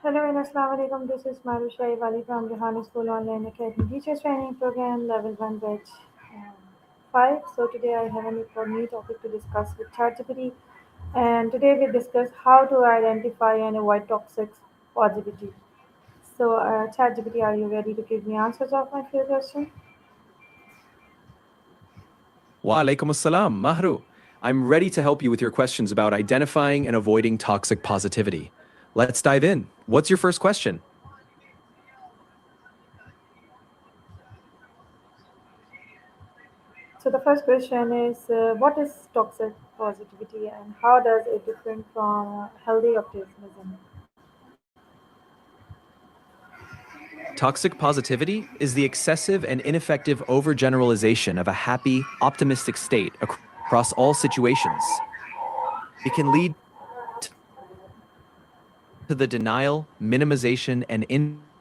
Hello and Assalamu alaikum. This is Maru Shaib from Rehana School Online Academy Teachers Training Program Level 1 Batch 5. So today I have a new topic to discuss with ChatGPT, and today we discuss how to identify and avoid toxic positivity. So ChatGPT, are you ready to give me answers of my few questions? Wa alaikum assalam, Mahru. I'm ready to help you with your questions about identifying and avoiding toxic positivity. Let's dive in. What's your first question? So the first question is, what is toxic positivity and how does it differ from healthy optimism? Toxic positivity is the excessive and ineffective overgeneralization of a happy, optimistic state across all situations. It can lead to the denial, minimization, and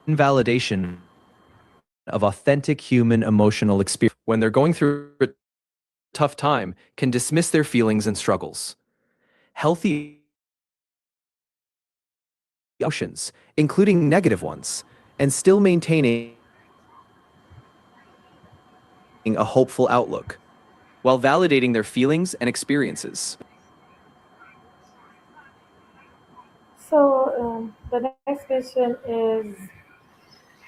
invalidation of authentic human emotional experience. When they're going through a tough time, can dismiss their feelings and struggles. Healthy emotions, including negative ones, and still maintaining a hopeful outlook, while validating their feelings and experiences. So the next question is,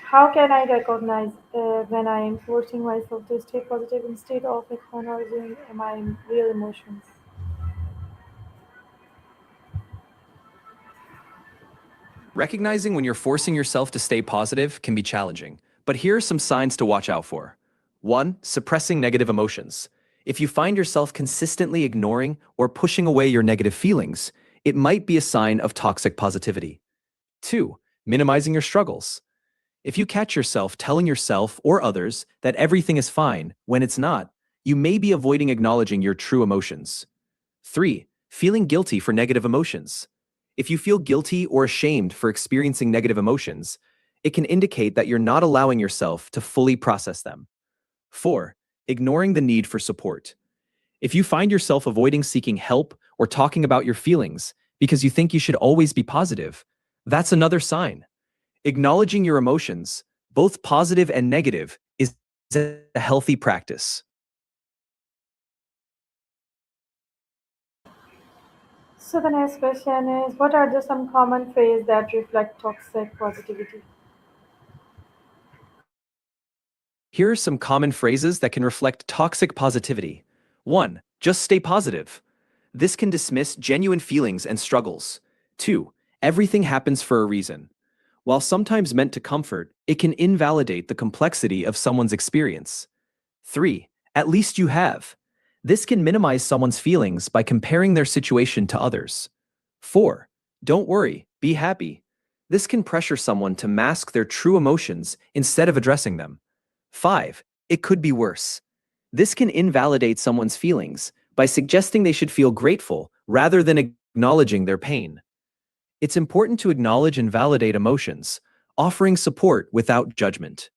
how can I recognize when I am forcing myself to stay positive instead of acknowledging my real emotions? Recognizing when you're forcing yourself to stay positive can be challenging, but here are some signs to watch out for. 1. Suppressing negative emotions. If you find yourself consistently ignoring or pushing away your negative feelings, it might be a sign of toxic positivity. 2. Minimizing your struggles. If you catch yourself telling yourself or others that everything is fine when it's not, you may be avoiding acknowledging your true emotions. 3. Feeling guilty for negative emotions. If you feel guilty or ashamed for experiencing negative emotions, it can indicate that you're not allowing yourself to fully process them. 4. Ignoring the need for support. If you find yourself avoiding seeking help or talking about your feelings because you think you should always be positive, that's another sign. Acknowledging your emotions, both positive and negative, is a healthy practice. So the next question is, what are the some common phrases that reflect toxic positivity? Here are some common phrases that can reflect toxic positivity. 1. Just stay positive. This can dismiss genuine feelings and struggles. 2. Everything happens for a reason. While sometimes meant to comfort, it can invalidate the complexity of someone's experience. 3. At least you have. This can minimize someone's feelings by comparing their situation to others. 4. Don't worry, be happy. This can pressure someone to mask their true emotions instead of addressing them. 5. It could be worse. This can invalidate someone's feelings by suggesting they should feel grateful rather than acknowledging their pain. It's important to acknowledge and validate emotions, offering support without judgment.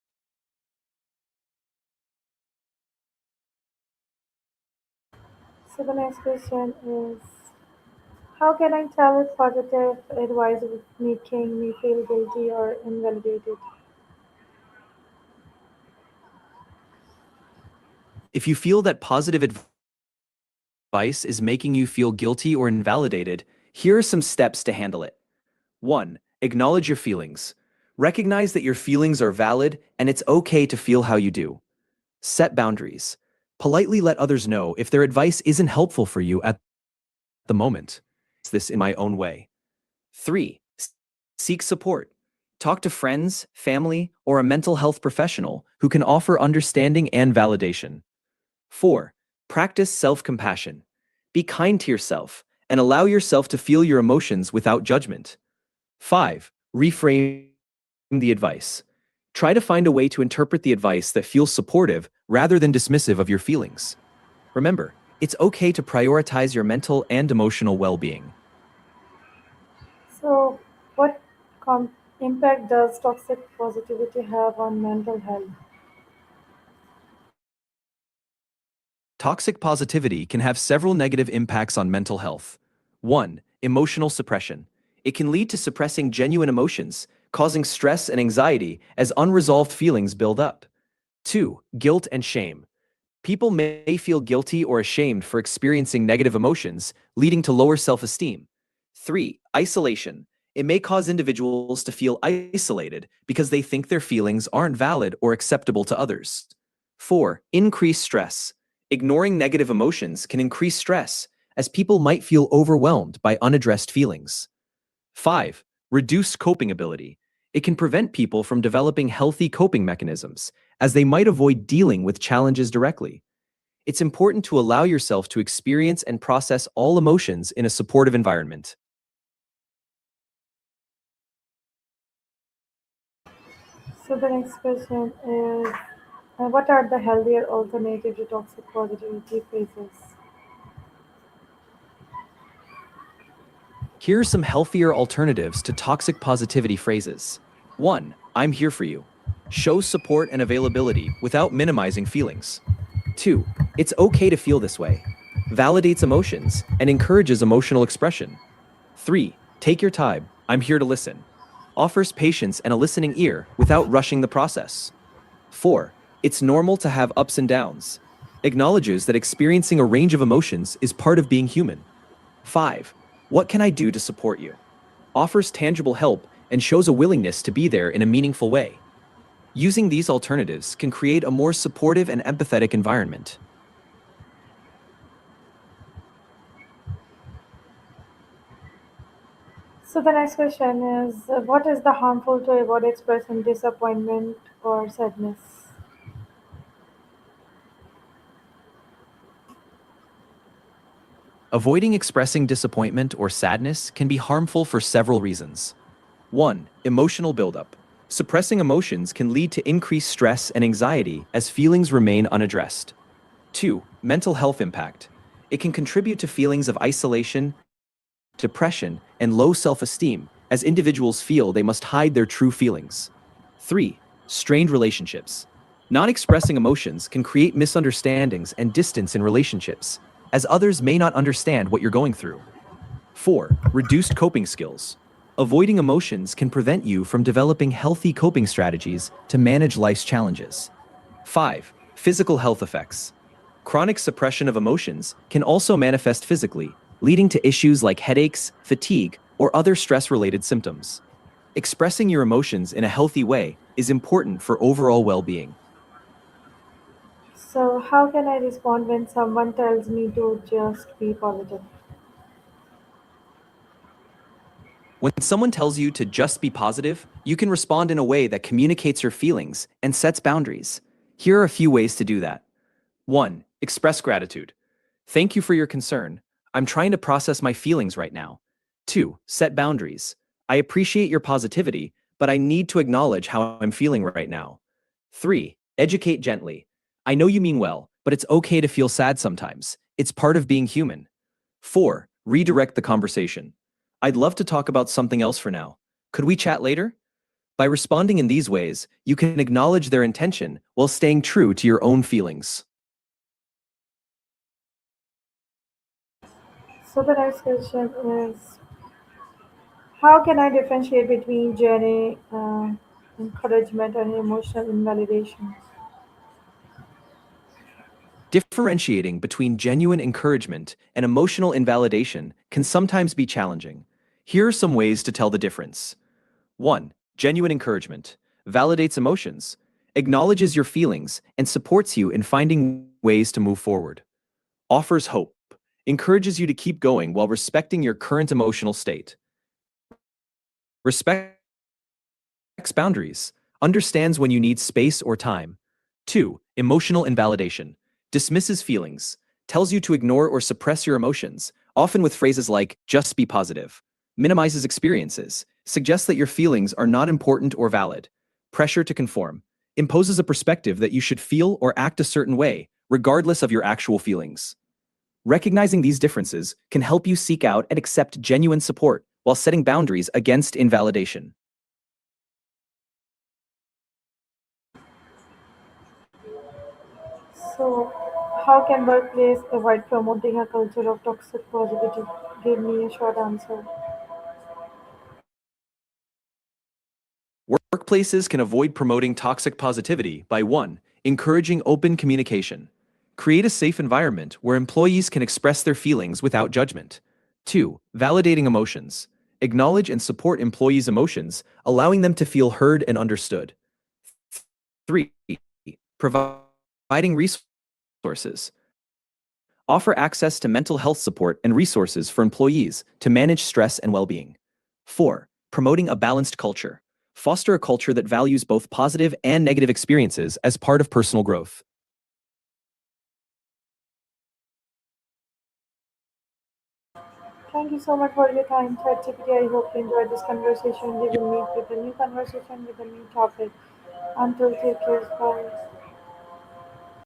So the next question is, how can I tell if positive advice is making me feel guilty or invalidated? If you feel that positive advice is making you feel guilty or invalidated, here are some steps to handle it. 1. Acknowledge your feelings. Recognize that your feelings are valid and it's okay to feel how you do. Set boundaries. Politely let others know if their advice isn't helpful for you at the moment. This in my own way. 3. Seek support. Talk to friends, family, or a mental health professional who can offer understanding and validation. 4. Practice self-compassion. Be kind to yourself and allow yourself to feel your emotions without judgment. 5. Reframe the advice. Try to find a way to interpret the advice that feels supportive rather than dismissive of your feelings. Remember, it's okay to prioritize your mental and emotional well-being. So, what impact does toxic positivity have on mental health? Toxic positivity can have several negative impacts on mental health. 1. Emotional suppression. It can lead to suppressing genuine emotions, causing stress and anxiety as unresolved feelings build up. 2. Guilt and shame. People may feel guilty or ashamed for experiencing negative emotions, leading to lower self-esteem. 3. Isolation. It may cause individuals to feel isolated because they think their feelings aren't valid or acceptable to others. 4. Increased stress. Ignoring negative emotions can increase stress, as people might feel overwhelmed by unaddressed feelings. 5. Reduced coping ability. It can prevent people from developing healthy coping mechanisms, as they might avoid dealing with challenges directly. It's important to allow yourself to experience and process all emotions in a supportive environment. So the next question is, what are the healthier alternative to toxic positivity phrases? Here are some healthier alternatives to toxic positivity phrases. 1. I'm here for you. Shows support and availability without minimizing feelings. 2. It's okay to feel this way. Validates emotions and encourages emotional expression. 3. Take your time. I'm here to listen. Offers patience and a listening ear without rushing the process. 4. It's normal to have ups and downs. Acknowledges that experiencing a range of emotions is part of being human. 5. What can I do to support you? Offers tangible help and shows a willingness to be there in a meaningful way. Using these alternatives can create a more supportive and empathetic environment. So the next question is, what is the harmful to avoid expressing disappointment or sadness? Avoiding expressing disappointment or sadness can be harmful for several reasons. 1. Emotional buildup. Suppressing emotions can lead to increased stress and anxiety as feelings remain unaddressed. 2. Mental health impact. It can contribute to feelings of isolation, depression, and low self-esteem as individuals feel they must hide their true feelings. 3. Strained relationships. Not expressing emotions can create misunderstandings and distance in relationships, as others may not understand what you're going through. 4. Reduced coping skills. Avoiding emotions can prevent you from developing healthy coping strategies to manage life's challenges. 5. Physical health effects. Chronic suppression of emotions can also manifest physically, leading to issues like headaches, fatigue, or other stress-related symptoms. Expressing your emotions in a healthy way is important for overall well-being. So how can I respond when someone tells me to just be positive? When someone tells you to just be positive, you can respond in a way that communicates your feelings and sets boundaries. Here are a few ways to do that. 1. Express gratitude. Thank you for your concern. I'm trying to process my feelings right now. 2. Set boundaries. I appreciate your positivity, but I need to acknowledge how I'm feeling right now. 3. Educate gently. I know you mean well, but it's okay to feel sad sometimes. It's part of being human. 4. Redirect the conversation. I'd love to talk about something else for now. Could we chat later? By responding in these ways, you can acknowledge their intention while staying true to your own feelings. So the next question is, how can I differentiate between genuine encouragement and emotional invalidation? Differentiating between genuine encouragement and emotional invalidation can sometimes be challenging. Here are some ways to tell the difference. 1. Genuine encouragement validates emotions, acknowledges your feelings, and supports you in finding ways to move forward. Offers hope, encourages you to keep going while respecting your current emotional state. Respects boundaries, understands when you need space or time. 2. Emotional invalidation dismisses feelings, tells you to ignore or suppress your emotions, often with phrases like, just be positive. Minimizes experiences, suggests that your feelings are not important or valid. Pressure to conform, imposes a perspective that you should feel or act a certain way, regardless of your actual feelings. Recognizing these differences can help you seek out and accept genuine support while setting boundaries against invalidation. So how can workplace avoid promoting a culture of toxic positivity? Give me a short answer. Workplaces can avoid promoting toxic positivity by 1. Encouraging open communication. Create a safe environment where employees can express their feelings without judgment. 2. Validating emotions. Acknowledge and support employees' emotions, allowing them to feel heard and understood. 3. Providing resources. Offer access to mental health support and resources for employees to manage stress and well-being. 4. Promoting a balanced culture. Foster a culture that values both positive and negative experiences as part of personal growth. Thank you so much for your time, ChatGPT. I hope you enjoyed this conversation. We will meet with a new conversation with a new topic. Until take care, bye.